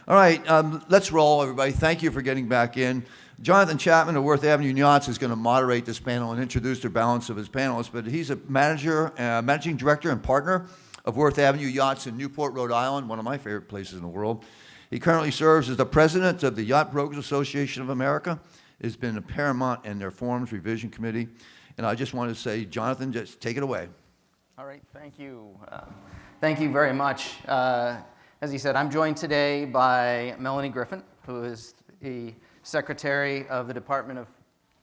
All right, let's roll, everybody. Thank you for getting back in. Jonathan Chapman of Worth Avenue Yachts is going to moderate this panel and introduce the balance of his panelists, but he's a managing director and partner of Worth Avenue Yachts in Newport, Rhode Island, one of my favorite places in the world. He currently serves as the president of the Yacht Brokers Association of America. Has been a paramount in their forums revision committee. And I just want to say, Jonathan, just take it away. All right, thank you. Thank you very much. As he said, I'm joined today by Melanie Griffin, who is the Secretary of the Department of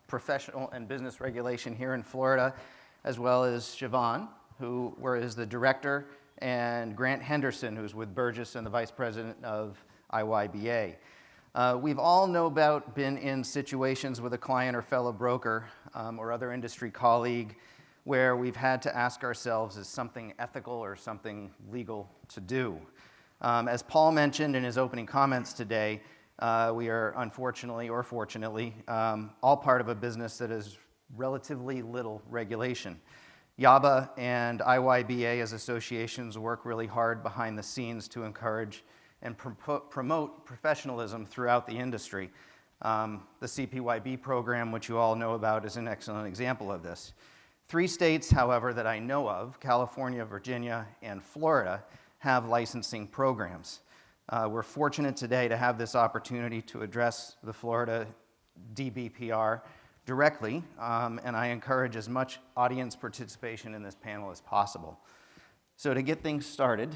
Professional and Business Regulation here in Florida, as well as Chevonne, who is the Director, and Grant Henderson, who's with Burgess and the Vice President of IYBA. We've all been in situations with a client or fellow broker or other industry colleague where we've had to ask ourselves, is something ethical or something legal to do? As Paul mentioned in his opening comments today, we are unfortunately or fortunately all part of a business that has relatively little regulation. YABA and IYBA as associations work really hard behind the scenes to encourage and promote professionalism throughout the industry. The CPYB program, which you all know about, is an excellent example of this. 3 states, however, that I know of, California, Virginia, and Florida, have licensing programs. We're fortunate today to have this opportunity to address the Florida DBPR directly, and I encourage as much audience participation in this panel as possible. So to get things started,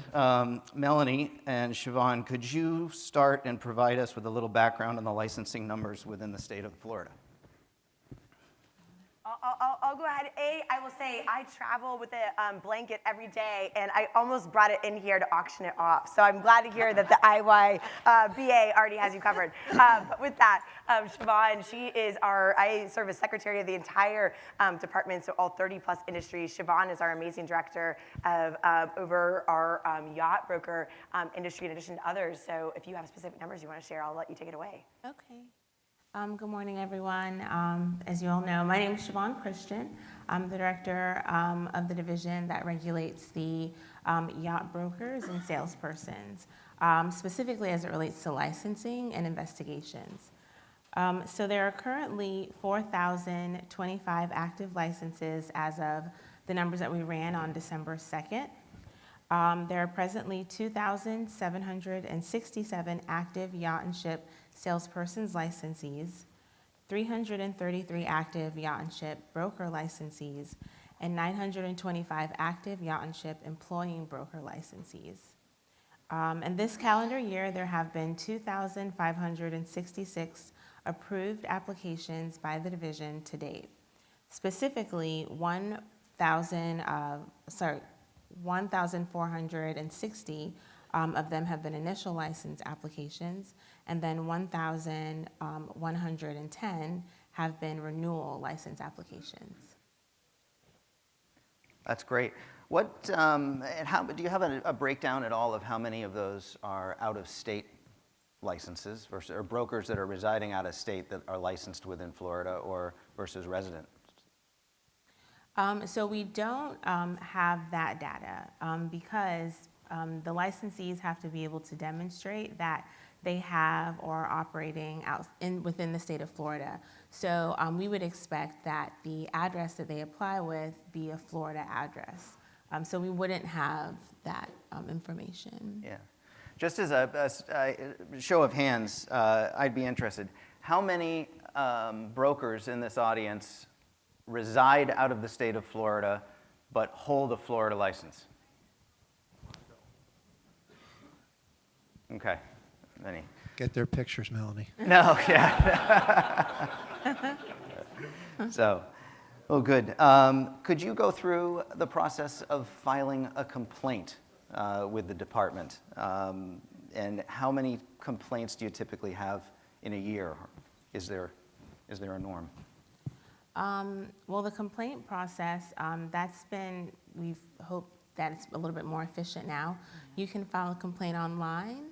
Melanie and Chevonne, could you start and provide us with a little background on the licensing numbers within the state of Florida? I'll go ahead. I will say I travel with a blanket every day, and I almost brought it in here to auction it off. So I'm glad to hear that the IYBA already has you covered. But with that, Chevonne, I serve as secretary of the entire department, so all 30 plus industries. Chevonne is our amazing director of over our yacht broker industry in addition to others. So if you have specific numbers you want to share, I'll let you take it away. Okay. Good morning, everyone. As you all know, my name is Chevonne Christian. I'm the director of the division that regulates the yacht brokers and salespersons, specifically as it relates to licensing and investigations. So there are currently 4,025 active licenses as of the numbers that we ran on December 2nd. There are presently 2,767 active yacht and ship salespersons licensees, 333 active yacht and ship broker licensees, and 925 active yacht and ship employing broker licensees. And this calendar year, there have been 2,566 approved applications by the division to date. Specifically, 1,460 of them have been initial license applications, and then 1,110 have been renewal license applications. That's great. What, and how, do you have a breakdown at all of how many of those are out-of-state licenses or brokers that are residing out of state that are licensed within Florida versus resident? So we don't have that data because the licensees have to be able to demonstrate that they have or are operating within the state of Florida. So we would expect that the address that they apply with be a Florida address. So we wouldn't have that information. Yeah. Just as a show of hands, I'd be interested. How many brokers in this audience reside out of the state of Florida but hold a Florida license? Okay. Many. Get their pictures, Melanie. No, yeah. So, well, good. Could you go through the process of filing a complaint with the department? And how many complaints do you typically have in a year? Is there a norm? Well, the complaint process, we've hoped that it's a little bit more efficient now. You can file a complaint online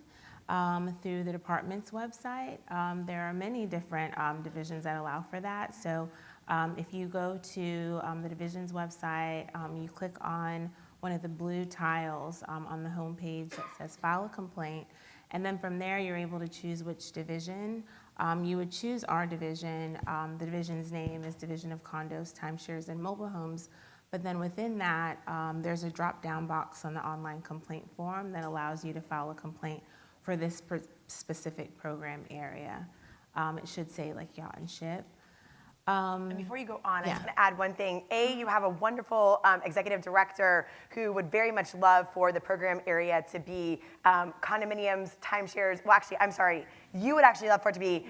through the department's website. There are many different divisions that allow for that. So if you go to the division's website, you click on one of the blue tiles on the home page that says file a complaint, And then from there, you're able to choose which division. You would choose our division. The division's name is Division of Condos, Timeshares, and Mobile Homes. But then within that, there's a drop-down box on the online complaint form that allows you to file a complaint for this specific program area. It should say like yacht and ship. And before you go on, I Yeah. just want to add one thing. You have a wonderful executive director who would very much love for the program area to be condominiums, timeshares. Well, actually, I'm sorry. You would actually love for it to be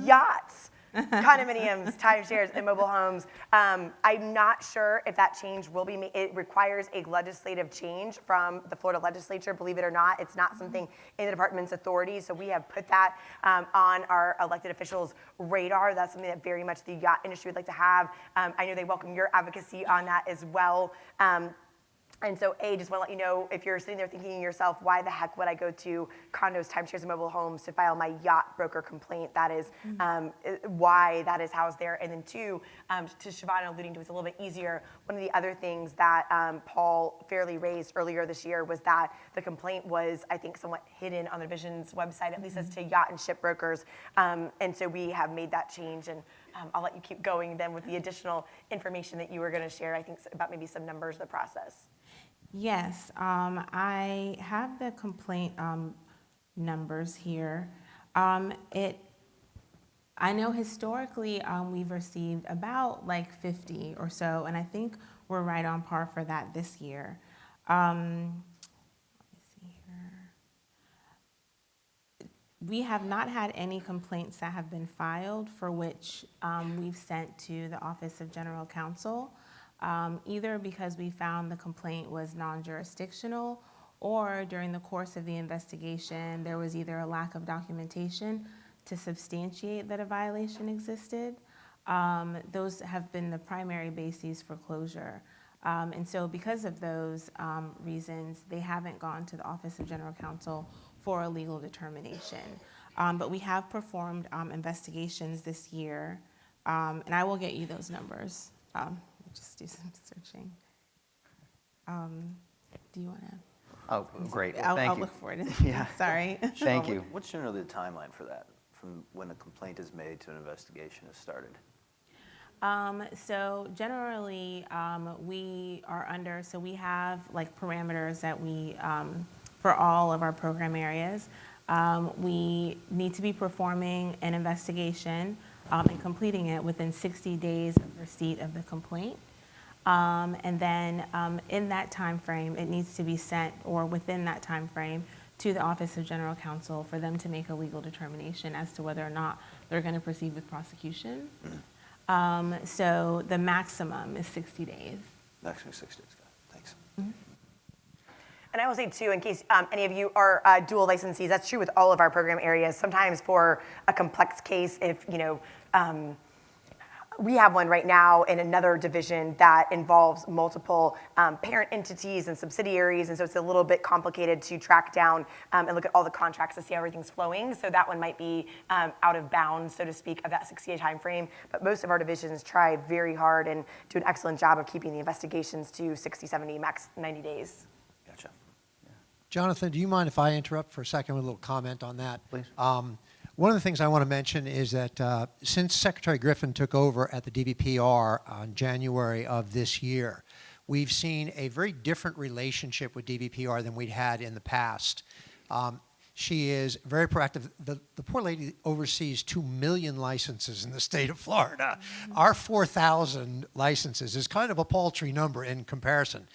yachts, condominiums, timeshares, and mobile homes. I'm not sure if that change will be made. It requires a legislative change from the Florida legislature, believe it or not. It's not something in the department's authority, so we have put that on our elected officials' radar. That's something that very much the yacht industry would like to have. I know they welcome your advocacy on that as well. And so, just want to let you know, if you're sitting there thinking to yourself, why the heck would I go to condos, timeshares, and mobile homes to file my yacht broker complaint? That is why that is housed there. And then two, to Chevonne alluding to, it's a little bit easier. One of the other things that Paul fairly raised earlier this year was that the complaint was, I think, somewhat hidden on the division's website, at least as to yacht and ship brokers. And so we have made that change. And I'll let you keep going then with the additional information that you were going to share, I think, about maybe some numbers of the process. Yes, I have the complaint numbers here. I know historically we've received about like 50 or so, and I think we're right on par for that this year. Let me see here. We have not had any complaints that have been filed for which we've sent to the Office of General Counsel. Either because we found the complaint was non-jurisdictional or during the course of the investigation there was either a lack of documentation to substantiate that a violation existed. Those have been the primary bases for closure. And so because of those reasons, they haven't gone to the Office of General Counsel for a legal determination. But we have performed investigations this year, and I will get you those numbers. Just do some searching. Do you want to? Oh, great. I'll Thank you. look for it. Yeah. Sorry. Thank you. What's generally the timeline for that, from when a complaint is made to an investigation is started? So generally, we are under, so we have like parameters that we, for all of our program areas. We need to be performing an investigation and completing it within 60 days of receipt of the complaint. And then in that time frame, it needs to be sent, or within that time frame, to the Office of General Counsel for them to make a legal determination as to whether or not they're going to proceed with prosecution. So the maximum is 60 days. Actually, 6 days. Thanks. And I will say, too, in case any of you are dual licensees, that's true with all of our program areas. Sometimes for a complex case, if, we have one right now in another division that involves multiple parent entities and subsidiaries, and so it's a little bit complicated to track down and look at all the contracts to see how everything's flowing. So that one might be out of bounds, so to speak, of that 60-day time frame. But most of our divisions try very hard and do an excellent job of keeping the investigations to 60, 70, max 90 days. Gotcha. Jonathan, do you mind if I interrupt for a second with a little comment on that? Please. One of the things I want to mention is that since Secretary Griffin took over at the DBPR on January of this year, we've seen a very different relationship with DBPR than we'd had in the past. She is very proactive. The poor lady oversees 2 million licenses in the state of Florida. Our 4,000 licenses is kind of a paltry number in comparison.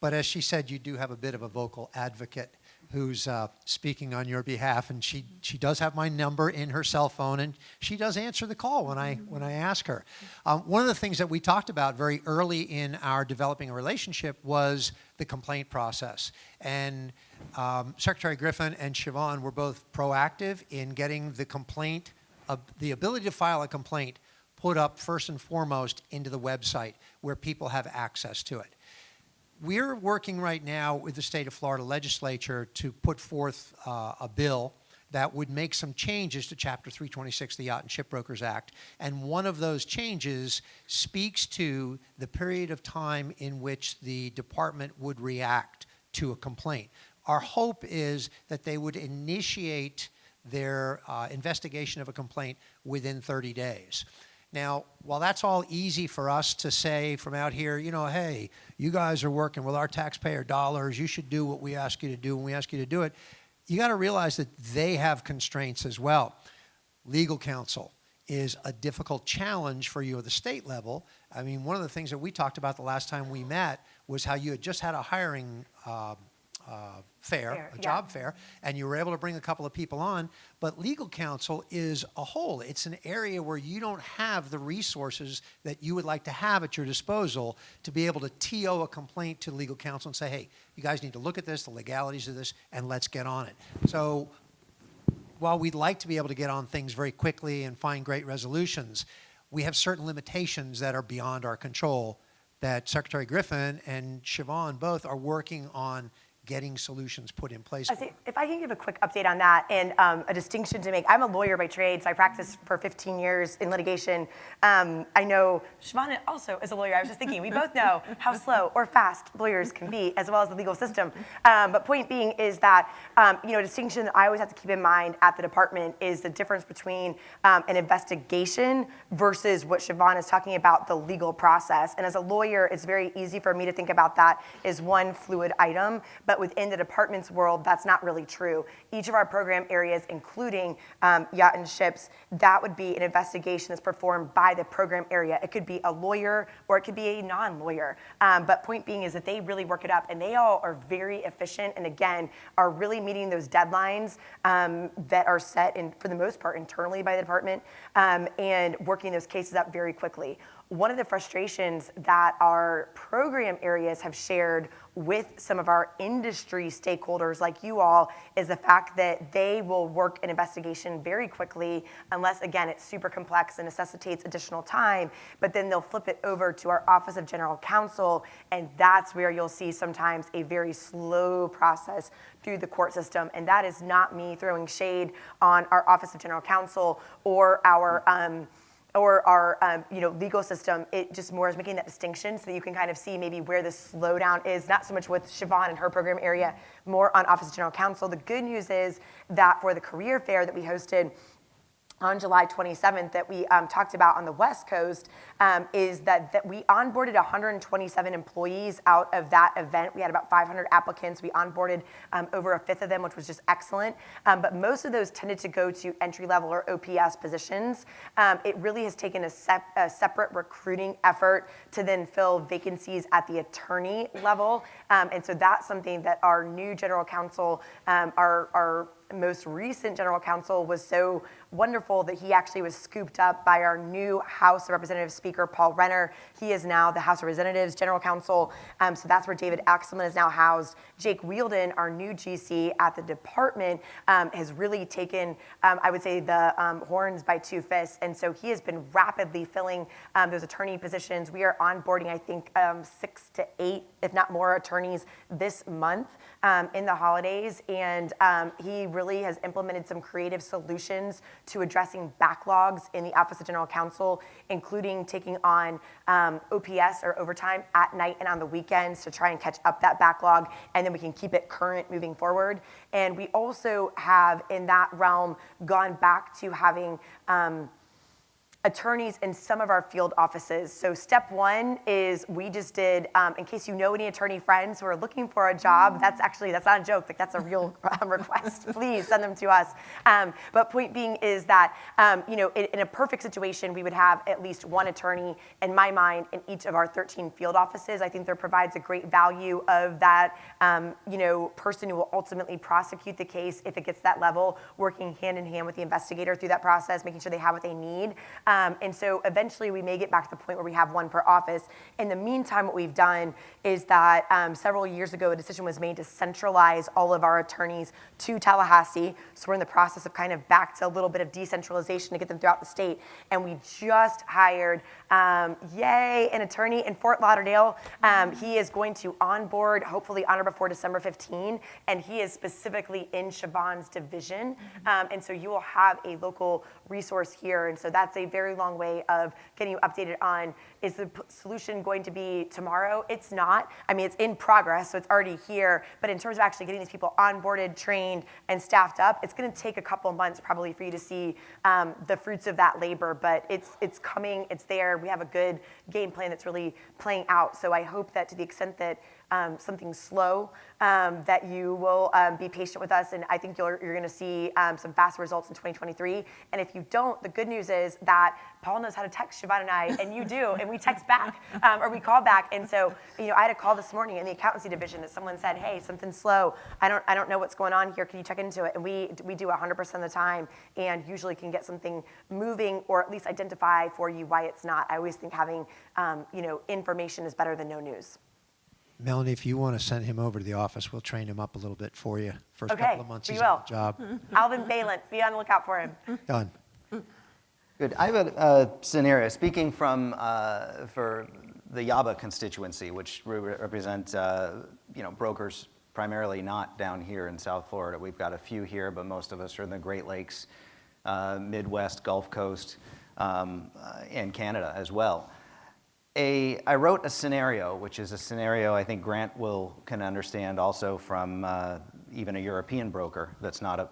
But as she said, you do have a bit of a vocal advocate who's speaking on your behalf, and she does have my number in her cell phone, and she does answer the call when I ask her. One of the things that we talked about very early in our developing a relationship was the complaint process, and Secretary Griffin and Chevonne were both proactive in getting the complaint, the ability to file a complaint, put up first and foremost into the website where people have access to it. We're working right now with the state of Florida legislature to put forth a bill that would make some changes to Chapter 326 of the Yacht and Shipbrokers Act. And one of those changes speaks to the period of time in which the department would react to a complaint. Our hope is that they would initiate their investigation of a complaint within 30 days. Now, while that's all easy for us to say from out here, you know, hey, you guys are working with our taxpayer dollars, you should do what we ask you to do when we ask you to do it, you got to realize that they have constraints as well. Legal counsel is a difficult challenge for you at the state level. I mean, one of the things that we talked about the last time we met was how you had just had a hiring job fair, and you were able to bring a couple of people on, but legal counsel is a whole. It's an area where you don't have the resources that you would like to have at your disposal to be able to TO a complaint to legal counsel and say, hey, you guys need to look at this, the legalities of this, and let's get on it. So while we'd like to be able to get on things very quickly and find great resolutions, we have certain limitations that are beyond our control that Secretary Griffin and Chevonne both are working on getting solutions put in place. If I can give a quick update on that and a distinction to make. I'm a lawyer by trade, so I practiced for 15 years in litigation. I know Chevonne also is a lawyer. I was just thinking, we both know how slow or fast lawyers can be, as well as the legal system. But point being is that, a distinction that I always have to keep in mind at the department is the difference between an investigation versus what Chevonne is talking about, the legal process. And as a lawyer, it's very easy for me to think about that as one fluid item, but within the department's world, that's not really true. Each of our program areas, including yacht and ships, that would be an investigation that's performed by the program area. It could be a lawyer or it could be a non-lawyer. But point being is that they really work it up, and they all are very efficient, and again, are really meeting those deadlines that are set, for the most part, internally by the department, and working those cases up very quickly. One of the frustrations that our program areas have shared with some of our industry stakeholders like you all is the fact that they will work an investigation very quickly unless, again, it's super complex and necessitates additional time, but then they'll flip it over to our Office of General Counsel, and that's where you'll see sometimes a very slow process through the court system. And that is not me throwing shade on our Office of General Counsel or our legal system. It just more is making that distinction so that you can kind of see maybe where the slowdown is, not so much with Chevonne and her program area, more on Office of General Counsel. The good news is that for the career fair that we hosted on July 27th that we talked about on the West Coast, is that we onboarded 127 employees out of that event. We had about 500 applicants. We onboarded over a fifth of them, which was just excellent. But most of those tended to go to entry-level or OPS positions. It really has taken a separate recruiting effort to then fill vacancies at the attorney level. And so that's something that our new general counsel, our most recent general counsel, was so wonderful that he actually was scooped up by our new House of Representatives Speaker, Paul Renner. He is now the House of Representatives General Counsel, so that's where David Axelman is now housed. Jake Wielden, our new GC at the department, has really taken, I would say, the horns by two fists, and so he has been rapidly filling those attorney positions. We are onboarding, I think, 6 to 8, if not more, attorneys this month in the holidays, and he really has implemented some creative solutions to addressing backlogs in the Office of General Counsel, including taking on OPS or overtime at night and on the weekends to try and catch up that backlog, and then we can keep it current moving forward. And we also have, in that realm, gone back to having attorneys in some of our field offices. So step one is we just did, in case you know any attorney friends who are looking for a job, that's not a joke, like that's a real request. Please send them to us. But point being is that, in a perfect situation, we would have at least one attorney, in my mind, in each of our 13 field offices. I think there provides a great value of that, person who will ultimately prosecute the case if it gets that level, working hand in hand with the investigator through that process, making sure they have what they need. And so eventually we may get back to the point where we have one per office. In the meantime, what we've done is that several years ago, a decision was made to centralize all of our attorneys to Tallahassee. So we're in the process of kind of back to a little bit of decentralization to get them throughout the state. And we just hired, an attorney in Fort Lauderdale. He is going to onboard, hopefully on or before December 15, and he is specifically in Chevonne's division. And so you will have a local resource here. And so that's a very very long way of getting you updated on, is the solution going to be tomorrow? It's not. I mean, it's in progress, so it's already here. But in terms of actually getting these people onboarded, trained, and staffed up, it's going to take a couple months probably for you to see the fruits of that labor. But it's coming. It's there. We have a good game plan that's really playing out. So I hope that to the extent that something's slow, that you will be patient with us, and I think you're going to see some fast results in 2023. And if you don't, the good news is that Paul knows how to text Chevonne and I, and you do, and we text back or we call back. And so, I had a call this morning in the accountancy division that someone said, "Hey, something's slow. I don't know what's going on here. Can you check into it?" And we do 100% of the time, and usually can get something moving or at least identify for you why it's not. I always think having information is better than no news. Melanie, if you want to send him over to the office, we'll train him up a little bit for you. First Okay, couple of months we he's on will. the job. Alvin Balin, be on the lookout for him. Done. Good. I have a scenario, speaking from for the Yaba constituency, which represent brokers primarily not down here in South Florida. We've got a few here, but most of us are in the Great Lakes, Midwest, Gulf Coast, and Canada as well. I wrote a scenario, which is a scenario I think Grant can understand also from even a European broker that's not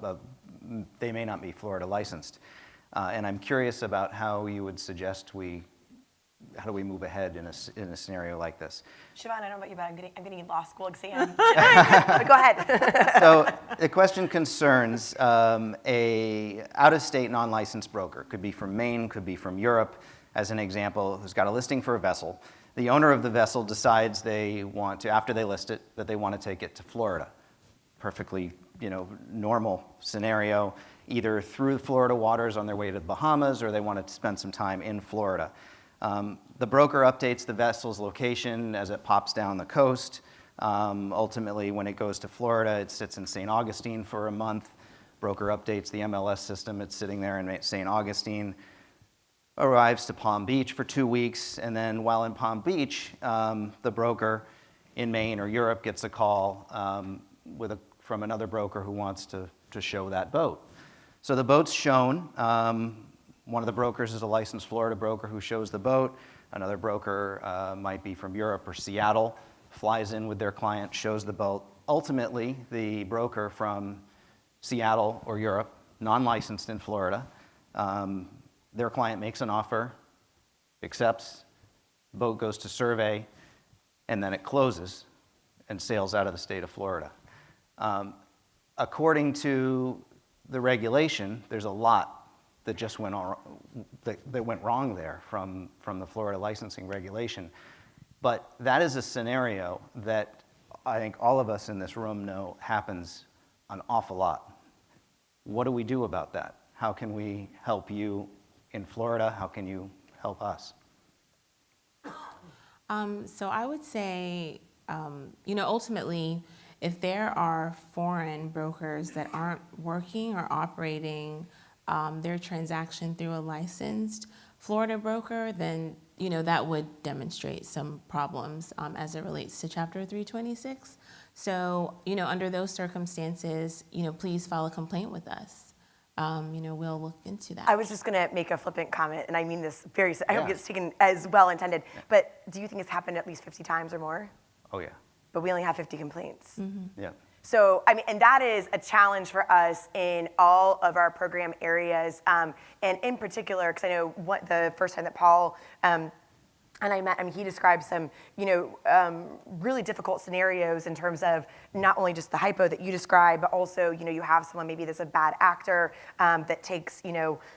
they may not be Florida licensed. And I'm curious about how you would suggest how do we move ahead in a scenario like this? Chevonne, I don't know about you, but I'm getting a law school exam. But go ahead. So the question concerns a out-of-state non-licensed broker. Could be from Maine, could be from Europe, as an example, who's got a listing for a vessel. The owner of the vessel decides they want to, after they list it, that they want to take it to Florida. Perfectly, normal scenario, either through Florida waters on their way to the Bahamas, or they want to spend some time in Florida. The broker updates the vessel's location as it pops down the coast. Ultimately, when it goes to Florida, it sits in St. Augustine for a month. Broker updates the MLS system. It's sitting there in St. Augustine. Arrives to Palm Beach for 2 weeks, and then while in Palm Beach, the broker in Maine or Europe gets a call from another broker who wants to show that boat. So the boat's shown. One of the brokers is a licensed Florida broker who shows the boat. Another broker might be from Europe or Seattle, flies in with their client, shows the boat. Ultimately, the broker from Seattle or Europe, non-licensed in Florida, their client makes an offer, accepts, boat goes to survey, and then it closes and sails out of the state of Florida. According to the regulation, there's a lot that just went wrong there from the Florida licensing regulation. But that is a scenario that I think all of us in this room know happens an awful lot. What do we do about that? How can we help you in Florida? How can you help us? So I would say, ultimately, if there are foreign brokers that aren't working or operating their transaction through a licensed Florida broker, then that would demonstrate some problems as it relates to Chapter 326. So under those circumstances, please file a complaint with us. We'll look into that. I was just going to make a flippant comment, and I mean this I hope it's taken as well intended. But do you think it's happened at least 50 times or more? Oh, yeah. But we only have 50 complaints. Yeah. So, and that is a challenge for us in all of our program areas. And in particular, because I know the first time that Paul and I met him, he described some, really difficult scenarios in terms of not only just the hypo that you described, but also, you have someone maybe that's a bad actor that takes,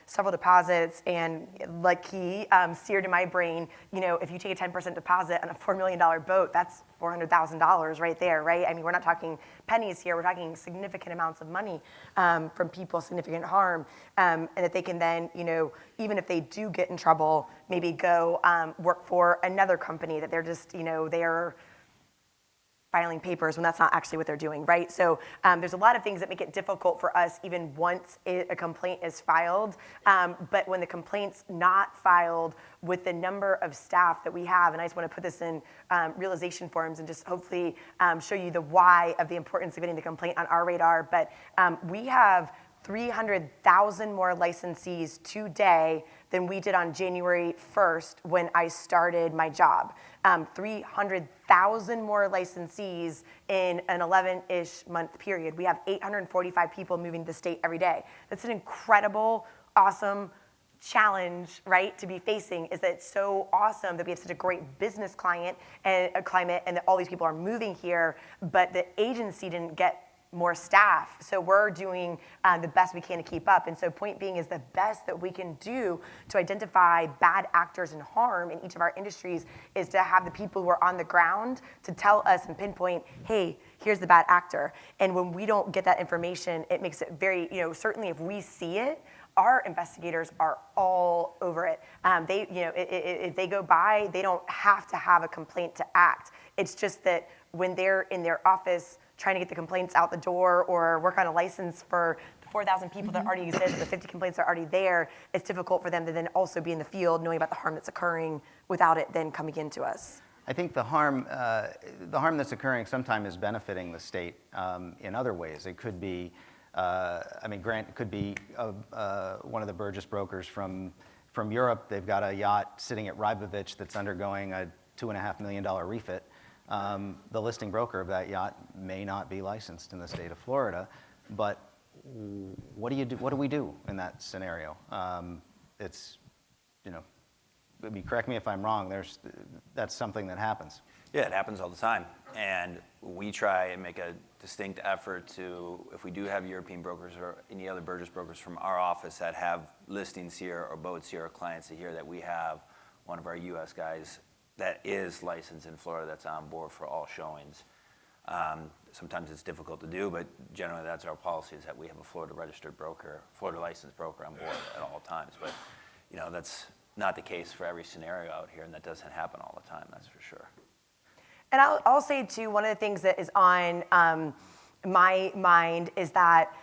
several deposits, and like he seared in my brain, if you take a 10% deposit on a $4 million boat, that's $400,000 right there, right? I mean, we're not talking pennies here. We're talking significant amounts of money from people, significant harm, and that they can then, even if they do get in trouble, maybe go work for another company that they're just, they're filing papers when that's not actually what they're doing, right? So there's a lot of things that make it difficult for us even once a complaint is filed. But when the complaint's not filed with the number of staff that we have, and I just want to put this in realization forms and just hopefully show you the why of the importance of getting the complaint on our radar. But we have 300,000 more licensees today than we did on January 1st when I started my job. 300,000 more licensees in an 11-ish month period. We have 845 people moving to the state every day. That's an incredible, awesome challenge, right, to be facing, is that it's so awesome that we have such a great business climate and that all these people are moving here, but the agency didn't get more staff. So we're doing the best we can to keep up. And so point being is the best that we can do to identify bad actors and harm in each of our industries is to have the people who are on the ground to tell us and pinpoint, hey, here's the bad actor. And when we don't get that information, it makes it very, certainly if we see it, our investigators are all over it. If they go by, they don't have to have a complaint to act. It's just that when they're in their office trying to get the complaints out the door or work on a license for the 4,000 people that already exist, the 50 complaints that are already there, it's difficult for them to then also be in the field knowing about the harm that's occurring without it then coming into us. I think the harm that's occurring sometimes is benefiting the state in other ways. It could be, Grant, it could be one of the Burgess brokers from Europe. They've got a yacht sitting at Rybovich that's undergoing a $2.5 million refit. The listing broker of that yacht may not be licensed in the state of Florida, but what do you do? What do we do in that scenario? Correct me if I'm wrong. That's something that happens. Yeah, it happens all the time. And we try and make a distinct effort to, if we do have European brokers or any other Burgess brokers from our office that have listings here or boats here or clients here, that we have one of our U.S. guys that is licensed in Florida that's on board for all showings. Sometimes it's difficult to do, but generally that's our policy, is that we have a Florida registered broker, Florida licensed broker on board at all times. But that's not the case for every scenario out here, and that doesn't happen all the time, that's for sure. And I'll say too, one of the things that is on my mind is that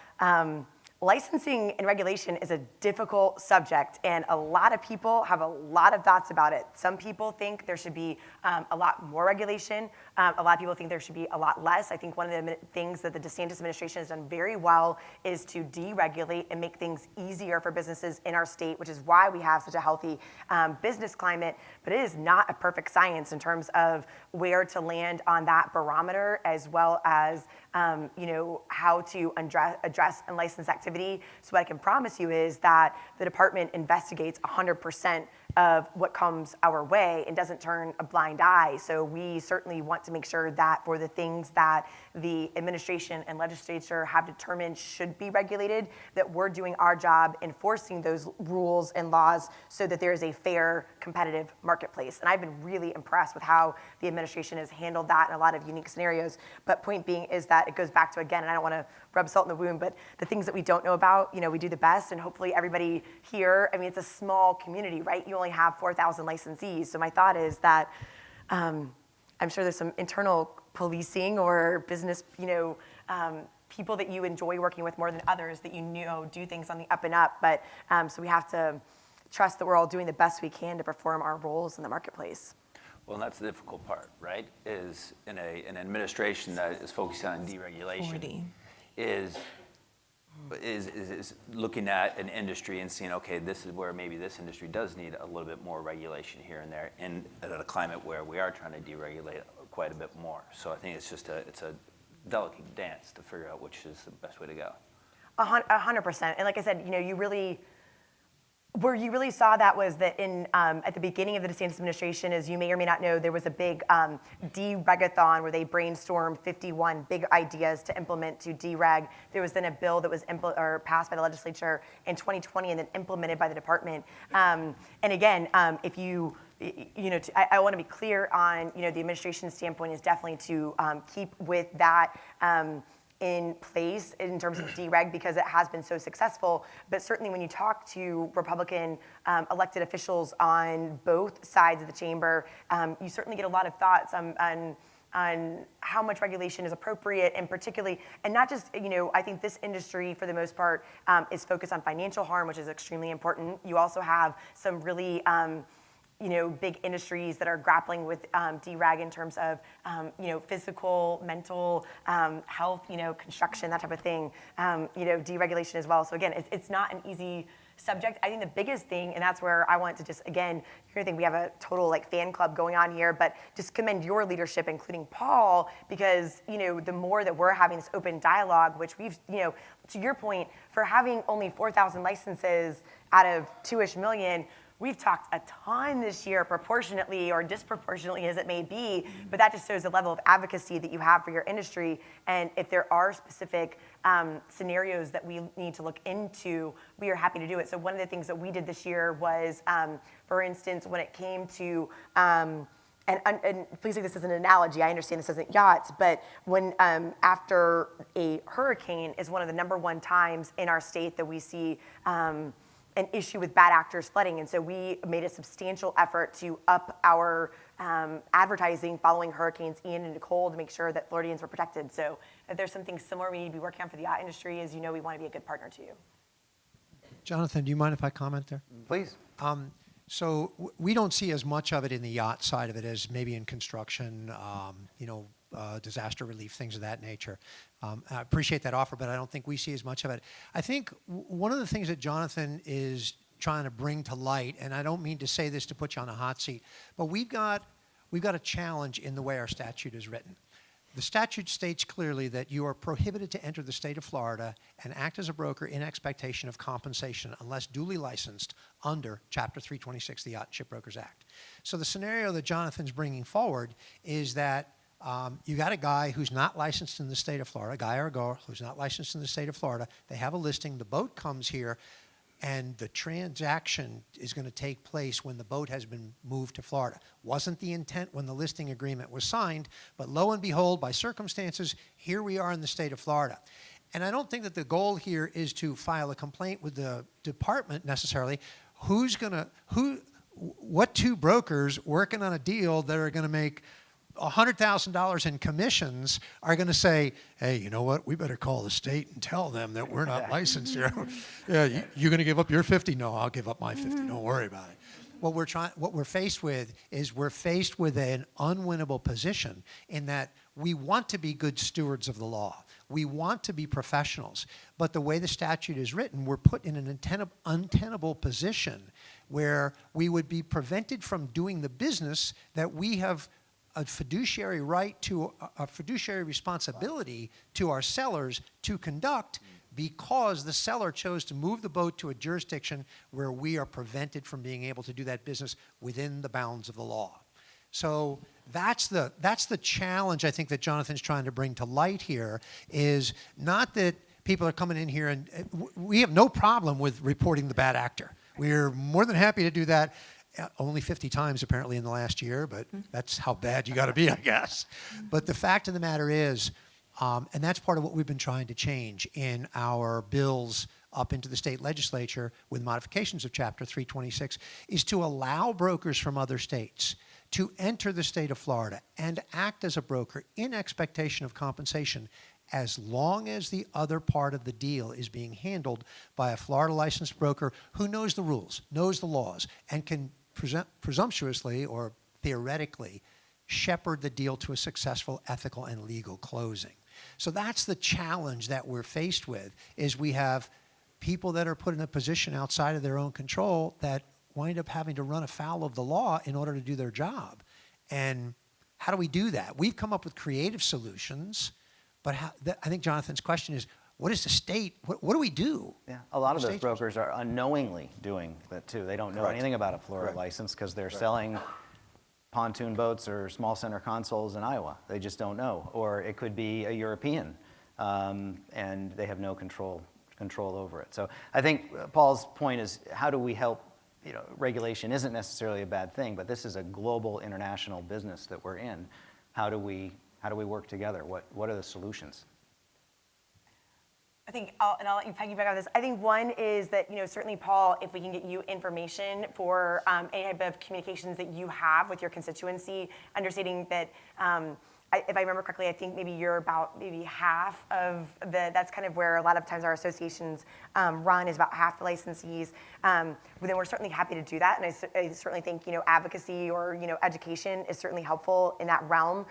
licensing and regulation is a difficult subject, and a lot of people have a lot of thoughts about it. Some people think there should be a lot more regulation. A lot of people think there should be a lot less. I think one of the things that the DeSantis administration has done very well is to deregulate and make things easier for businesses in our state, which is why we have such a healthy business climate. But it is not a perfect science in terms of where to land on that barometer, as well as how to address unlicensed activity. So what I can promise you is that the department investigates 100% of what comes our way and doesn't turn a blind eye. So we certainly want to make sure that for the things that the administration and legislature have determined should be regulated, that we're doing our job enforcing those rules and laws so that there is a fair, competitive marketplace. And I've been really impressed with how the administration has handled that in a lot of unique scenarios. But point being is that it goes back to, again, and I don't want to rub salt in the wound, but the things that we don't know about, we do the best, and hopefully everybody here, it's a small community, right? You only have 4,000 licensees. So my thought is that I'm sure there's some internal policing or business, people that you enjoy working with more than others that do things on the up and up. But so we have to trust that we're all doing the best we can to perform our roles in the marketplace. Well, and that's the difficult part, right? Is in an administration that is focused on deregulation 40. is looking at an industry and seeing, okay, this is where maybe this industry does need a little bit more regulation here and there, and at a climate where we are trying to deregulate quite a bit more. So I think it's a delicate dance to figure out which is the best way to go. 100%. And like I said, where you really saw that was that at the beginning of the DeSantis administration, as you may or may not know, there was a big deregathon where they brainstormed 51 big ideas to implement to dereg. There was then a bill that was passed by the legislature in 2020 and then implemented by the department. And again, if you I want to be clear on, the administration's standpoint is definitely to keep with that in place in terms of dereg, because it has been so successful. But certainly when you talk to Republican elected officials on both sides of the chamber, you certainly get a lot of thoughts on how much regulation is appropriate, and particularly, and not just, I think this industry for the most part is focused on financial harm, which is extremely important. You also have some really big industries that are grappling with dereg in terms of physical, mental health, construction, that type of thing, deregulation as well. So again, it's not an easy subject. I think the biggest thing, and that's where I want to just, again, you're gonna think we have a total fan club going on here, but just commend your leadership, including Paul, because the more that we're having this open dialogue, which we've, to your point, for having only 4,000 licenses out of 2-ish million, we've talked a ton this year, proportionately or disproportionately as it may be, but that just shows the level of advocacy that you have for your industry. And if there are specific scenarios that we need to look into, we are happy to do it. So one of the things that we did this year was, for instance, when it came to, and please take this as an analogy, I understand this isn't yachts, but when after a hurricane is one of the #1 times in our state that we see an issue with bad actors flooding. And so we made a substantial effort to up our advertising following Hurricanes Ian and Nicole to make sure that Floridians were protected. So if there's something similar we need to be working on for the yacht industry, as we want to be a good partner to you. Jonathan, do you mind if I comment there? Please. So we don't see as much of it in the yacht side of it as maybe in construction, disaster relief, things of that nature. I appreciate that offer, but I don't think we see as much of it. I think one of the things that Jonathan is trying to bring to light, and I don't mean to say this to put you on a hot seat, but we've got a challenge in the way our statute is written. The statute states clearly that you are prohibited to enter the state of Florida and act as a broker in expectation of compensation unless duly licensed under Chapter 326 of the Yacht and Shipbrokers Act. So the scenario that Jonathan's bringing forward is that you got a guy who's not licensed in the state of Florida, a guy or a girl who's not licensed in the state of Florida. They have a listing. The boat comes here, and the transaction is going to take place when the boat has been moved to Florida. Wasn't the intent when the listing agreement was signed, but lo and behold, by circumstances, here we are in the state of Florida. And I don't think that the goal here is to file a complaint with the department necessarily. What two brokers working on a deal that are going to make $100,000 in commissions are going to say, hey, you know what, we better call the state and tell them that we're not licensed here. Yeah, you're going to give up your 50? No, I'll give up my 50. Don't worry about it. What we're faced with is we're faced with an unwinnable position in that we want to be good stewards of the law. We want to be professionals. But the way the statute is written, we're put in an untenable position where we would be prevented from doing the business that we have a fiduciary right to, a fiduciary responsibility to our sellers to conduct, because the seller chose to move the boat to a jurisdiction where we are prevented from being able to do that business within the bounds of the law. So that's the challenge I think that Jonathan's trying to bring to light here, is not that people are coming in here and we have no problem with reporting the bad actor. We're more than happy to do that. Only 50 times apparently in the last year, but that's how bad you got to be, I guess. But the fact of the matter is, and that's part of what we've been trying to change in our bills up into the state legislature with modifications of Chapter 326, is to allow brokers from other states to enter the state of Florida and act as a broker in expectation of compensation, as long as the other part of the deal is being handled by a Florida licensed broker who knows the rules, knows the laws, and can presumptuously or theoretically shepherd the deal to a successful ethical and legal closing. So that's the challenge that we're faced with, is we have people that are put in a position outside of their own control that wind up having to run afoul of the law in order to do their job. And how do we do that? We've come up with creative solutions, but I think Jonathan's question is, what is the state, what do we do? Yeah, a lot of those brokers are unknowingly doing that too. They don't know anything about a Florida license because they're selling pontoon boats or small center consoles in Iowa. They just don't know. Or it could be a European, and they have no control over it. So I think Paul's point is, how do we help? Regulation isn't necessarily a bad thing, but this is a global international business that we're in. How do we work together? What are the solutions? I think, and I'll let you piggyback on this. I think one is that, certainly, Paul, if we can get you information for any type of communications that you have with your constituency, understanding that if I remember correctly, I think maybe you're about maybe half of that's kind of where a lot of times our associations run, is about half the licensees. Then we're certainly happy to do that, and I certainly think, advocacy or, education is certainly helpful in that realm.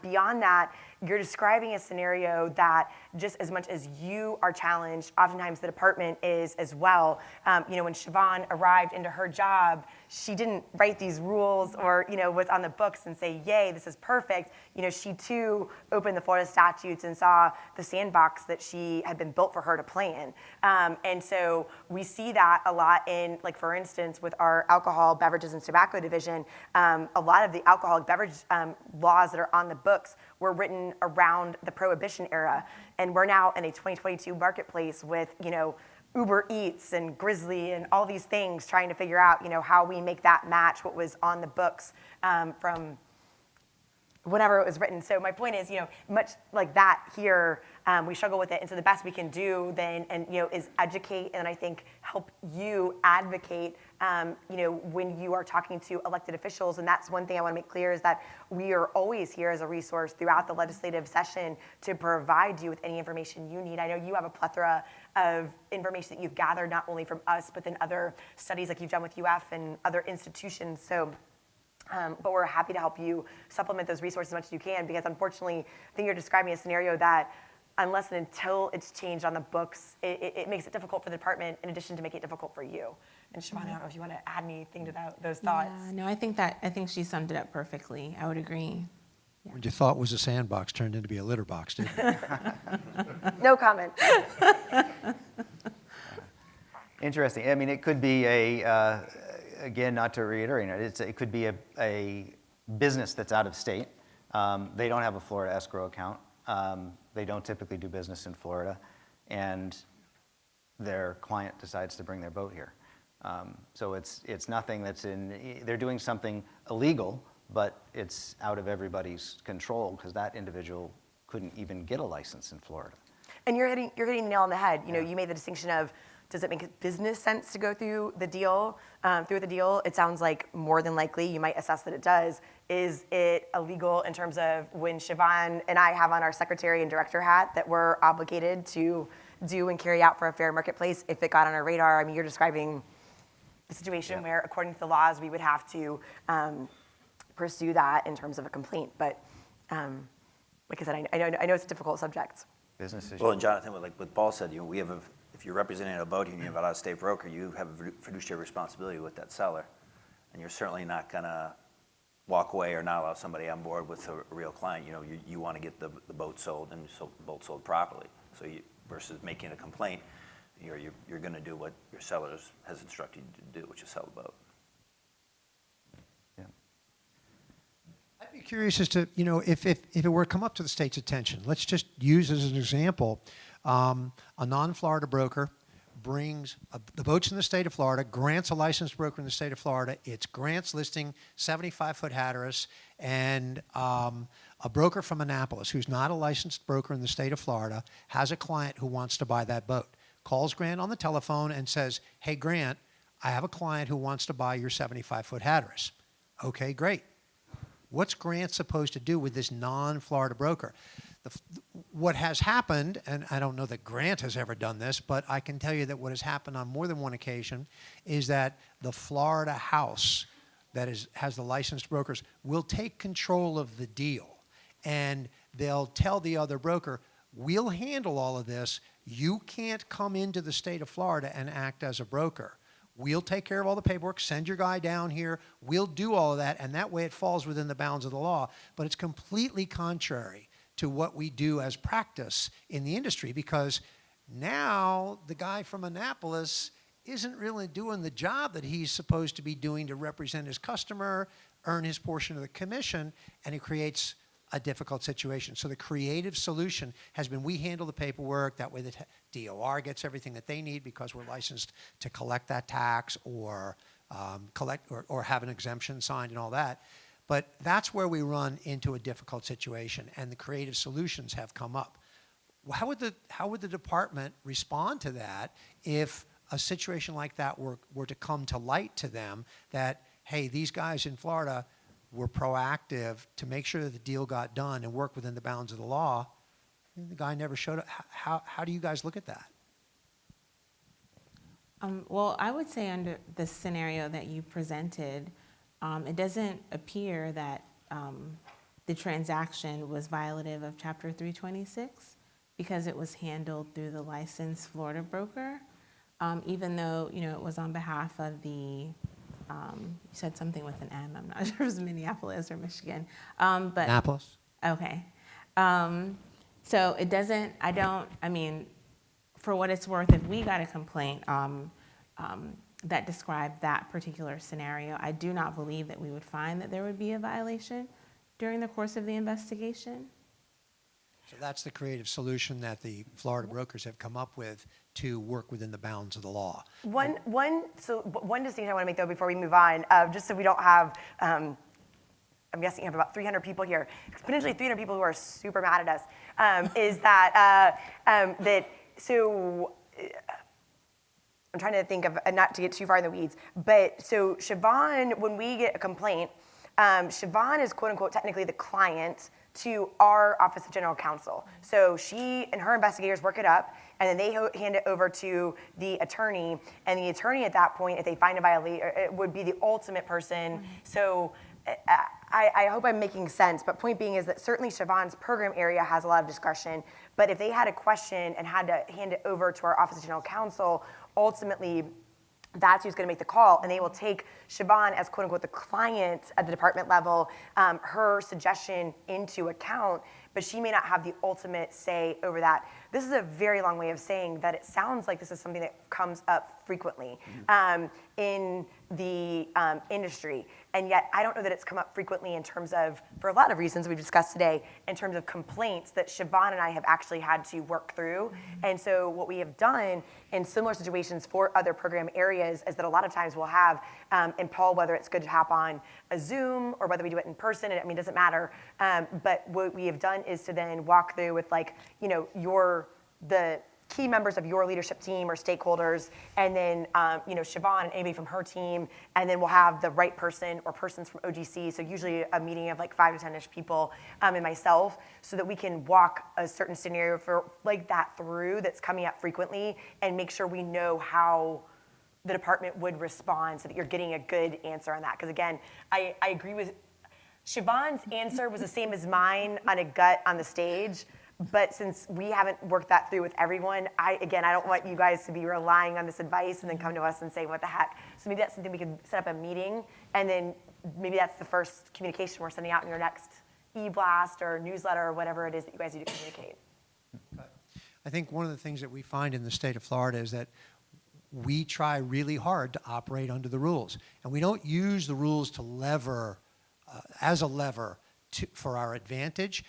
Beyond that, you're describing a scenario that just as much as you are challenged, oftentimes the department is as well. When Chevonne arrived into her job, she didn't write these rules or, was on the books and say, yay, this is perfect. She too opened the Florida statutes and saw the sandbox that she had been built for her to play in. And so we see that a lot in, like, for instance, with our alcohol, beverages, and tobacco division, a lot of the alcoholic beverage laws that are on the books were written around the Prohibition era. And we're now in a 2022 marketplace with, Uber Eats and Grizzly and all these things, trying to figure out, how we make that match what was on the books from whenever it was written. So my point is, much like that here, we struggle with it. And so the best we can do then, is educate, and I think help you advocate, when you are talking to elected officials. And that's one thing I want to make clear, is that we are always here as a resource throughout the legislative session to provide you with any information you need. I know you have a plethora of information that you've gathered, not only from us, but then other studies like you've done with UF and other institutions. So, but we're happy to help you supplement those resources as much as you can, because unfortunately, I think you're describing a scenario that unless and until it's changed on the books, it makes it difficult for the department, in addition to making it difficult for you. And Chevonne, I don't know if you want to add anything to those thoughts. Yeah, no, I think she summed it up perfectly. I would agree. Yeah. What you thought was a sandbox turned into be a litter box, didn't it? No comment. Interesting. I mean, it could be again, not to reiterate it, it could be a business that's out of state. They don't have a Florida escrow account. They don't typically do business in Florida, and their client decides to bring their boat here. So it's nothing they're doing something illegal, but it's out of everybody's control, because that individual couldn't even get a license in Florida. And you're hitting the nail on the head. You made the distinction of, does it make business sense to go through the deal? It sounds like more than likely you might assess that it does. Is it illegal in terms of when Chevonne and I have on our secretary and director hat that we're obligated to do and carry out for a fair marketplace if it got on our radar? I mean, you're describing a situation where, according to the laws, we would have to pursue that in terms of a complaint. But like I said, I know it's a difficult subject. Business issue. Well, and Jonathan, like Paul said, we have if you're representing a boat and you have an out-of-state broker, you have a fiduciary responsibility with that seller, and you're certainly not gonna walk away or not allow somebody on board with a real client. You want to get the boat sold, and the boat sold properly. So versus making a complaint, you're going to do what your seller has instructed you to do, which is sell the boat. Yeah. I'd be curious as to, if it were to come up to the state's attention, let's just use as an example, a non-Florida broker brings the boats in the state of Florida, grants a licensed broker in the state of Florida. It's grants listing 75-foot Hatteras, and a broker from Annapolis who's not a licensed broker in the state of Florida has a client who wants to buy that boat. Calls Grant on the telephone and says, hey, Grant, I have a client who wants to buy your 75-foot Hatteras. Okay, great. What's Grant supposed to do with this non-Florida broker? What has happened, and I don't know that Grant has ever done this, but I can tell you that what has happened on more than one occasion is that the Florida house that has the licensed brokers will take control of the deal, and they'll tell the other broker, we'll handle all of this. You can't come into the state of Florida and act as a broker. We'll take care of all the paperwork, send your guy down here, we'll do all of that, and that way it falls within the bounds of the law. But it's completely contrary to what we do as practice in the industry, because now the guy from Annapolis isn't really doing the job that he's supposed to be doing to represent his customer, earn his portion of the commission, and it creates a difficult situation. So the creative solution has been we handle the paperwork, that way the DOR gets everything that they need because we're licensed to collect that tax or or have an exemption signed and all that. But that's where we run into a difficult situation, and the creative solutions have come up. How would the department respond to that if a situation like that were to come to light to them, that, hey, these guys in Florida were proactive to make sure that the deal got done and work within the bounds of the law, the guy never showed up. How do you guys look at that? Well, I would say under the scenario that you presented, it doesn't appear that the transaction was violative of Chapter 326 because it was handled through the licensed Florida broker, even though, it was on behalf of the, you said something with an M, I'm not sure if it was Minneapolis or Michigan. But Annapolis? Okay. So it doesn't, for what it's worth, if we got a complaint that described that particular scenario, I do not believe that we would find that there would be a violation during the course of the investigation. So that's the creative solution that the Florida brokers have come up with to work within the bounds of the law. One distinction I want to make though before we move on, just so we don't have, I'm guessing you have about 300 people here, potentially 300 people who are super mad at us, is that, I'm trying to think of, not to get too far in the weeds, but so Chevonne, when we get a complaint, Chevonne is quote unquote technically the client to our Office of General Counsel. So she and her investigators work it up, and then they hand it over to the attorney, and the attorney at that point, if they find a violation, it would be the ultimate person. So I hope I'm making sense, but point being is that certainly Chevonne's program area has a lot of discretion, but if they had a question and had to hand it over to our Office of General Counsel, ultimately that's who's going to make the call, and they will take Chevonne as quote unquote the client at the department level, her suggestion into account, but she may not have the ultimate say over that. This is a very long way of saying that it sounds like this is something that comes up frequently in the industry, and yet I don't know that it's come up frequently in terms of, for a lot of reasons we've discussed today, in terms of complaints that Chevonne and I have actually had to work through. And so what we have done in similar situations for other program areas is that a lot of times we'll have, and Paul, whether it's good to hop on a Zoom or whether we do it in person, it doesn't matter, but what we have done is to then walk through with the key members of your leadership team or stakeholders, and then Chevonne and anybody from her team, and then we'll have the right person or persons from OGC, so usually a meeting of 5 to 10-ish people, and myself, so that we can walk a certain scenario for that through that's coming up frequently, and make sure we know how the department would respond so that you're getting a good answer on that. Because again, I agree with Chevonne's answer was the same as mine on a gut on the stage. But since we haven't worked that through with everyone, I don't want you guys to be relying on this advice and then come to us and say, what the heck? So maybe that's something we could set up a meeting, and then maybe that's the first communication we're sending out in your next e-blast or newsletter or whatever it is that you guys need to communicate. I think one of the things that we find in the state of Florida is that we try really hard to operate under the rules. And we don't use the rules to lever, as a lever for our advantage,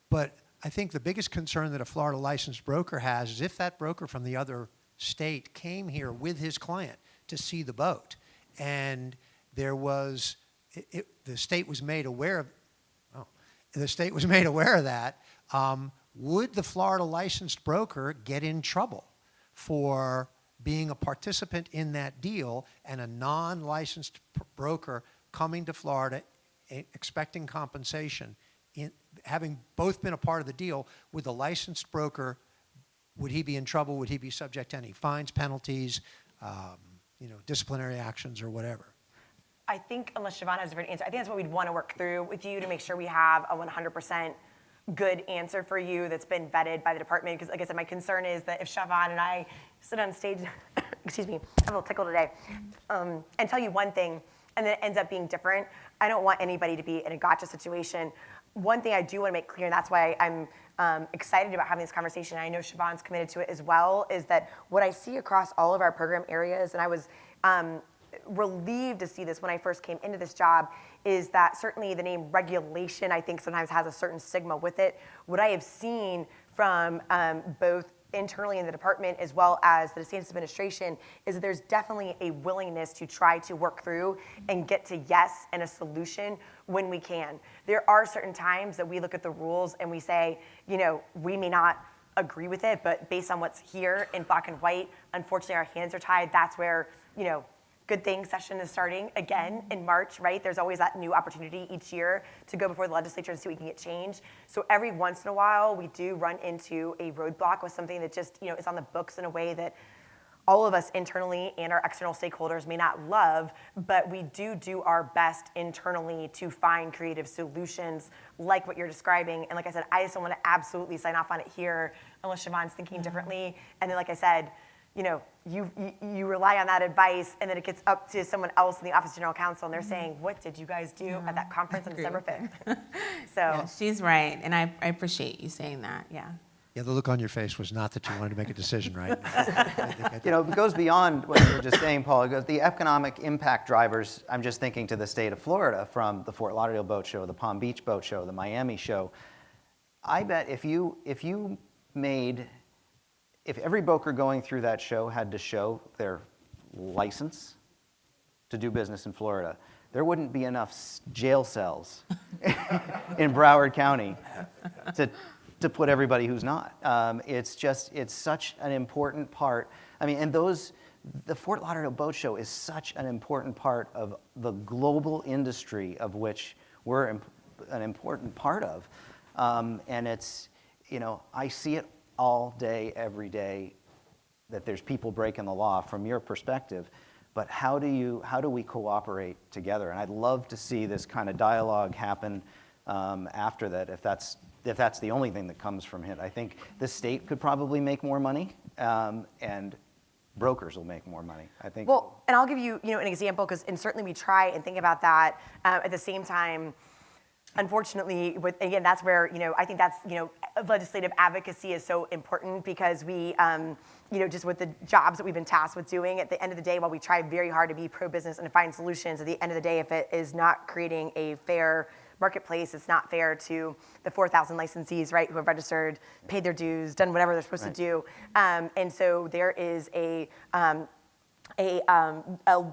but I think the biggest concern that a Florida licensed broker has is if that broker from the other state came here with his client to see the boat, and there was, the state was made aware of, that, would the Florida licensed broker get in trouble for being a participant in that deal and a non-licensed broker coming to Florida expecting compensation? Having both been a part of the deal, with the licensed broker, would he be in trouble? Would he be subject to any fines, penalties, disciplinary actions or whatever? I think, unless Chevonne has a different answer, I think that's what we'd want to work through with you to make sure we have a 100% good answer for you that's been vetted by the department. Because like I said, my concern is that if Chevonne and I sit on stage, excuse me, I'm a little tickled today, and tell you one thing, and then it ends up being different, I don't want anybody to be in a gotcha situation. One thing I do want to make clear, and that's why I'm excited about having this conversation, and I know Chevonne's committed to it as well, is that what I see across all of our program areas, and I was relieved to see this when I first came into this job, is that certainly the name regulation, I think sometimes has a certain stigma with it. What I have seen from both internally in the department as well as the DeSantis administration is that there's definitely a willingness to try to work through and get to yes and a solution when we can. There are certain times that we look at the rules and we say, we may not agree with it, but based on what's here in black and white, unfortunately our hands are tied. That's where, Good thing session is starting again in March, right? There's always that new opportunity each year to go before the legislature and see what we can get changed. So every once in a while, we do run into a roadblock with something that just, is on the books in a way that all of us internally and our external stakeholders may not love, but we do our best internally to find creative solutions like what you're describing. And like I said, I just don't want to absolutely sign off on it here unless Chevonne's thinking differently. And then like I said, you rely on that advice, and then it gets up to someone else in the Office of General Counsel, and they're saying, what did you guys do at that conference on December 5th? So Yeah, she's right, and I appreciate you saying that, yeah. Yeah, the look on your face was not that you wanted to make a decision, right? It goes beyond what you were just saying, Paul. It goes the economic impact drivers. I'm just thinking to the state of Florida, from the Fort Lauderdale Boat Show, the Palm Beach Boat Show, the Miami Show. I bet if every broker going through that show had to show their license to do business in Florida, there wouldn't be enough jail cells in Broward County to put everybody who's not. It's such an important part. I mean, and the Fort Lauderdale Boat Show is such an important part of the global industry of which we're an important part of. And it's, I see it all day, every day, that there's people breaking the law from your perspective, but how do we cooperate together? And I'd love to see this kind of dialogue happen after that, if that's the only thing that comes from it. I think the state could probably make more money, and brokers will make more money, I think. Well, and I'll give you, an example, and certainly we try and think about that. At the same time, unfortunately, again, that's where, I think that's, legislative advocacy is so important, because we, just with the jobs that we've been tasked with doing, at the end of the day, while we try very hard to be pro-business and to find solutions, at the end of the day, if it is not creating a fair marketplace, it's not fair to the 4,000 licensees, right, who have registered, paid their dues, done whatever they're supposed to do. And so there is a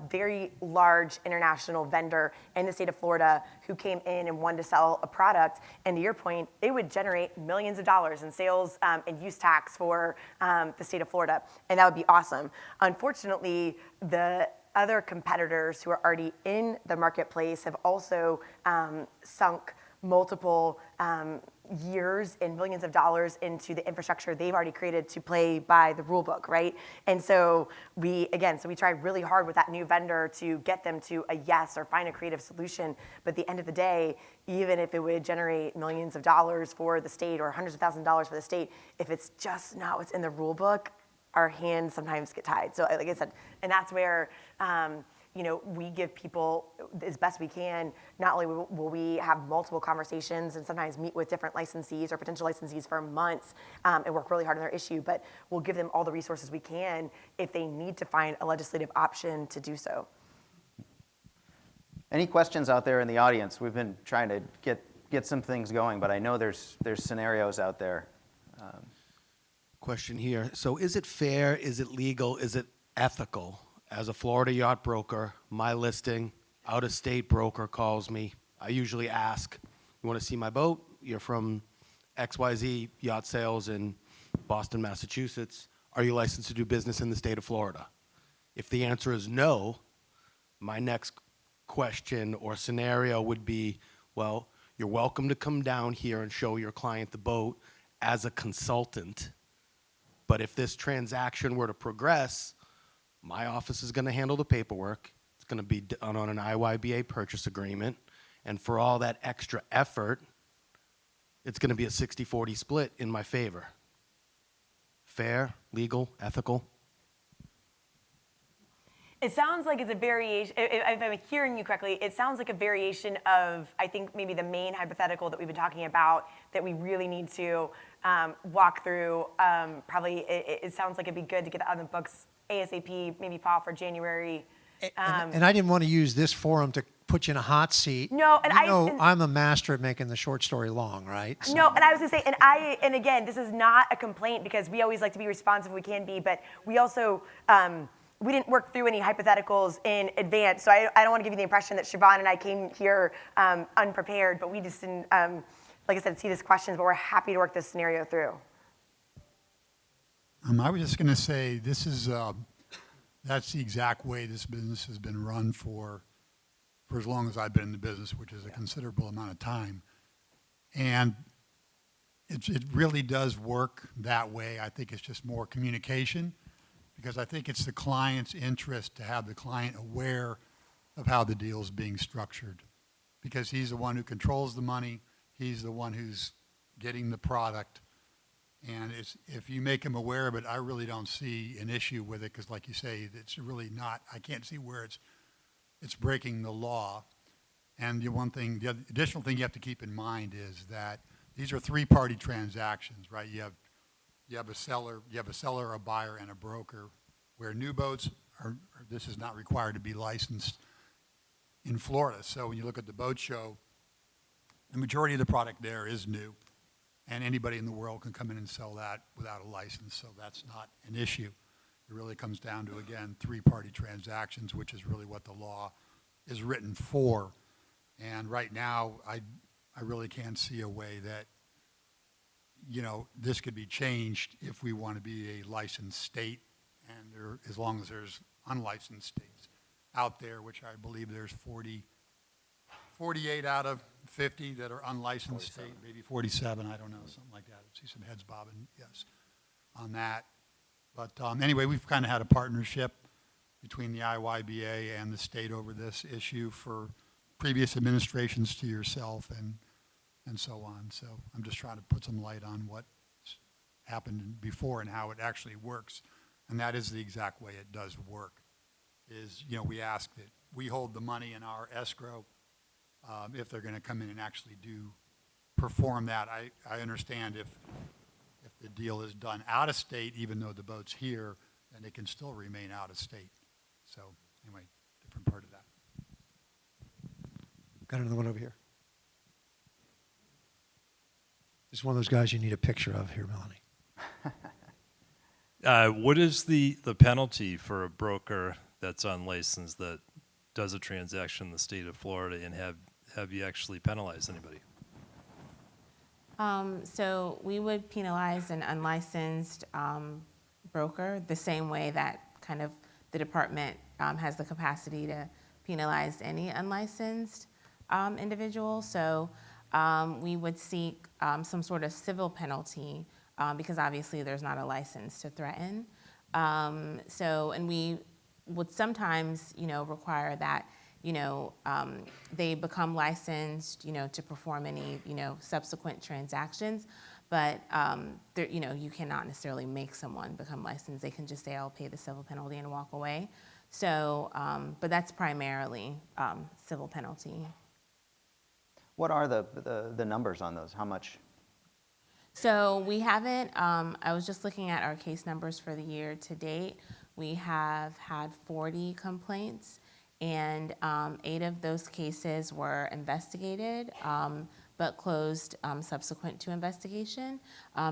very large international vendor in the state of Florida who came in and wanted to sell a product. And to your point, it would generate millions of dollars in sales and use tax for the state of Florida. And that would be awesome. Unfortunately, the other competitors who are already in the marketplace have also sunk multiple years and millions of dollars into the infrastructure they've already created to play by the rule book, right? And so we try really hard with that new vendor to get them to a yes or find a creative solution. But at the end of the day, even if it would generate millions of dollars for the state or hundreds of thousands of dollars for the state, if it's just not what's in the rule book, our hands sometimes get tied. So like I said, and that's where we give people as best we can. Not only will we have multiple conversations and sometimes meet with different licensees or potential licensees for months and work really hard on their issue, but we'll give them all the resources we can if they need to find a legislative option to do so. Any questions out there in the audience? We've been trying to get some things going, but I know there's scenarios out there. Question here. So is it fair, is it legal, is it ethical? As a Florida yacht broker, my listing, out-of-state broker calls me. I usually ask, you want to see my boat? You're from XYZ Yacht Sales in Boston, Massachusetts. Are you licensed to do business in the state of Florida? If the answer is no, my next question or scenario would be, well, you're welcome to come down here and show your client the boat as a consultant. But if this transaction were to progress, my office is going to handle the paperwork. It's going to be done on an IYBA purchase agreement. And for all that extra effort, it's going to be a 60-40 split in my favor. Fair, legal, ethical? It sounds like it's a variation, if I'm hearing you correctly, it sounds like a variation of, I think, maybe the main hypothetical that we've been talking about that we really need to walk through. Probably, it sounds like it'd be good to get that on the books ASAP, maybe Paul, for January. And I didn't want to use this forum to put you in a hot seat. No, and I'm a master at making the short story long, right? So. No, and I was going to say, and again, this is not a complaint, because we always like to be responsive if we can be, but we also, we didn't work through any hypotheticals in advance, so I don't want to give you the impression that Chevonne and I came here unprepared, but we just didn't, like I said, see these questions, but we're happy to work this scenario through. I was just going to say, this is That's the exact way this business has been run for as long as I've been in the business, which is a considerable amount of time. And it really does work that way. I think it's just more communication, because I think it's the client's interest to have the client aware of how the deal is being structured, because he's the one who controls the money, he's the one who's getting the product, and if you make him aware of it, I really don't see an issue with it, because like you say, it's really not, I can't see where it's breaking the law. And the additional thing you have to keep in mind is that these are three-party transactions, right? You have a seller, a buyer, and a broker, where new boats this is not required to be licensed in Florida. So when you look at the boat show, the majority of the product there is new, and anybody in the world can come in and sell that without a license, so that's not an issue. It really comes down to, again, three-party transactions, which is really what the law is written for. And right now, I really can't see a way that, this could be changed if we want to be a licensed state, and as long as there's unlicensed states out there, which I believe there's 48 out of 50 that are unlicensed state, maybe 47, I don't know, something like that. I see some heads bobbing, yes, on that. But anyway, we've kind of had a partnership between the IYBA and the state over this issue for previous administrations to yourself and so on. So I'm just trying to put some light on what's happened before and how it actually works. And that is the exact way it does work, is, we ask that we hold the money in our escrow if they're going to come in and actually perform that. I understand if the deal is done out of state, even though the boat's here, then it can still remain out of state. So anyway, different part of that. Got another one over here. Just one of those guys you need a picture of here, Melanie. What is the penalty for a broker that's unlicensed that does a transaction in the state of Florida, and have you actually penalized anybody? So we would penalize an unlicensed broker the same way that kind of the department has the capacity to penalize any unlicensed individual. So we would seek some sort of civil penalty because obviously there's not a license to threaten. And we would sometimes, require that, they become licensed, to perform any, subsequent transactions. But, you cannot necessarily make someone become licensed. They can just say, I'll pay the civil penalty and walk away. So, but that's primarily civil penalty. What are the numbers on those? How much? So we haven't, I was just looking at our case numbers for the year to date. We have had 40 complaints, and 8 of those cases were investigated, but closed subsequent to investigation.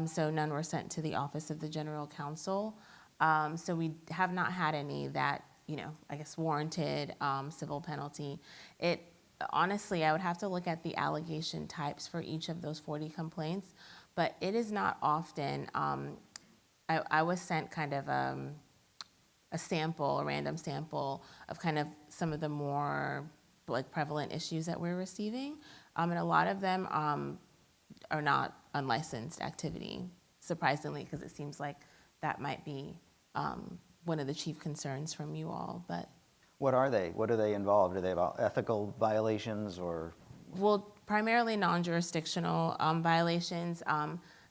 So none were sent to the Office of the General Counsel. So we have not had any that, I guess warranted civil penalty. Honestly, I would have to look at the allegation types for each of those 40 complaints, but it is not often. I was sent kind of a random sample of kind of some of the more prevalent issues that we're receiving. And a lot of them are not unlicensed activity, surprisingly, because it seems like that might be one of the chief concerns from you all. But What are they? What do they involve? Do they have ethical violations or? Well, primarily non-jurisdictional violations,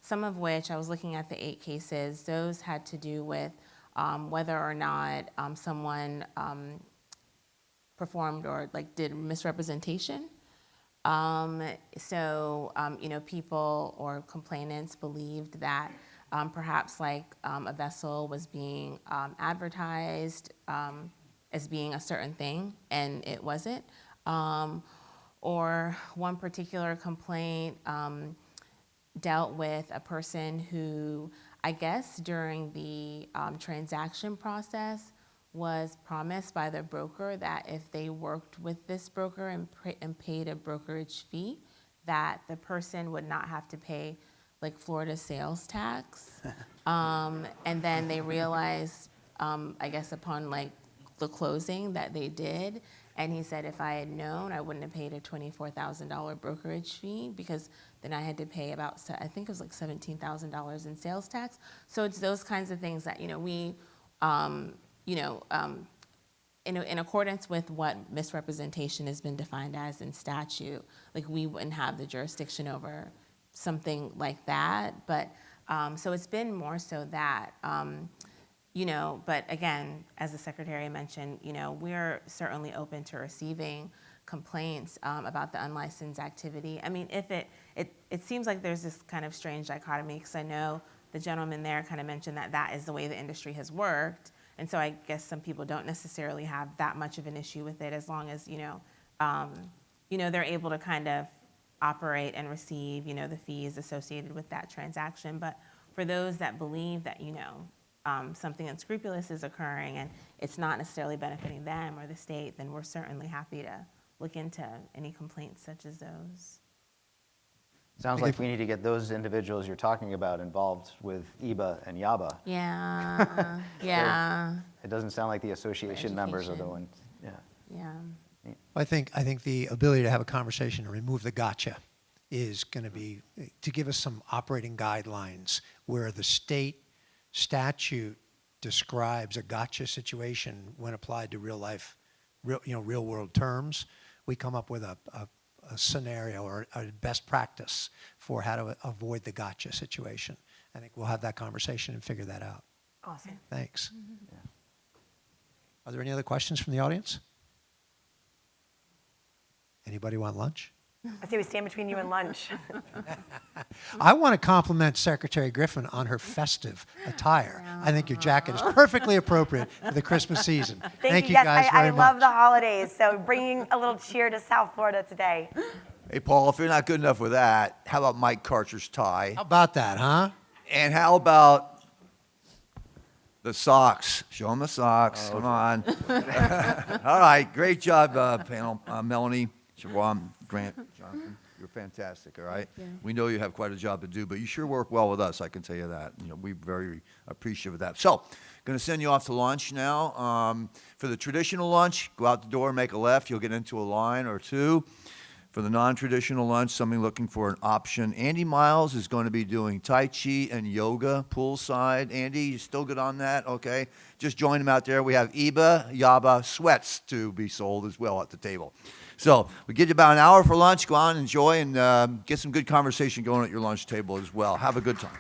some of which I was looking at the 8 cases. Those had to do with whether or not someone performed or did misrepresentation. People or complainants believed that perhaps a vessel was being advertised as being a certain thing, and it wasn't. Or one particular complaint dealt with a person who, I guess during the transaction process, was promised by the broker that if they worked with this broker and paid a brokerage fee, that the person would not have to pay Florida sales tax. And then they realized I guess upon like the closing that they did. And he said if I had known, I wouldn't have paid a $24,000 brokerage fee, because then I had to pay about, I think it was like $17,000 in sales tax. So it's those kinds of things that, we, in accordance with what misrepresentation has been defined as in statute, like we wouldn't have the jurisdiction over something like that. But so it's been more so that, but again, as the secretary mentioned, we're certainly open to receiving complaints about the unlicensed activity. I mean, if it seems like there's this kind of strange dichotomy, because I know the gentleman there kind of mentioned that that is the way the industry has worked. And so I guess some people don't necessarily have that much of an issue with it, as long as, they're able to kind of operate and receive, the fees associated with that transaction. But for those that believe that, something unscrupulous is occurring and it's not necessarily benefiting them or the state, then we're certainly happy to look into any complaints such as those. Sounds like we need to get those individuals you're talking about involved with IBA and YABA. Yeah, yeah, It doesn't sound like the association members are the ones. Yeah. yeah. I think the ability to have a conversation and remove the gotcha is going to be to give us some operating guidelines where the state statute describes a gotcha situation when applied to real world terms. We come up with a scenario or a best practice for how to avoid the gotcha situation. I think we'll have that conversation and figure that out. Awesome. Thanks. Yeah. Are there any other questions from the audience? Anybody want lunch? I say we stand between you and lunch. I want to compliment Secretary Griffin on her festive attire. I think your jacket is perfectly appropriate for the Christmas season. Thank you Yes, guys I very much. love the holidays, so bringing a little cheer to South Florida today. Hey, Paul, if you're not good enough with that, how about Mike Karcher's tie? How about that, huh? And how about the socks? Show them the socks. Come on. All right. Great job, panel. Melanie, Chevonne, Grant, Jonathan. You're fantastic, all right? We know you have quite a job to do, but you sure work well with us, I can tell you that. We're very appreciative of that. So, going to send you off to lunch now. For the traditional lunch, go out the door, make a left. You'll get into a line or two. For the non-traditional lunch, somebody looking for an option. Andy Miles is going to be doing Tai Chi and yoga poolside. Andy, you still good on that? Okay. Just join him out there. We have IBA, YABA, sweats to be sold as well at the table. So we give you about an hour for lunch. Go on, enjoy, and get some good conversation going at your lunch table as well. Have a good time.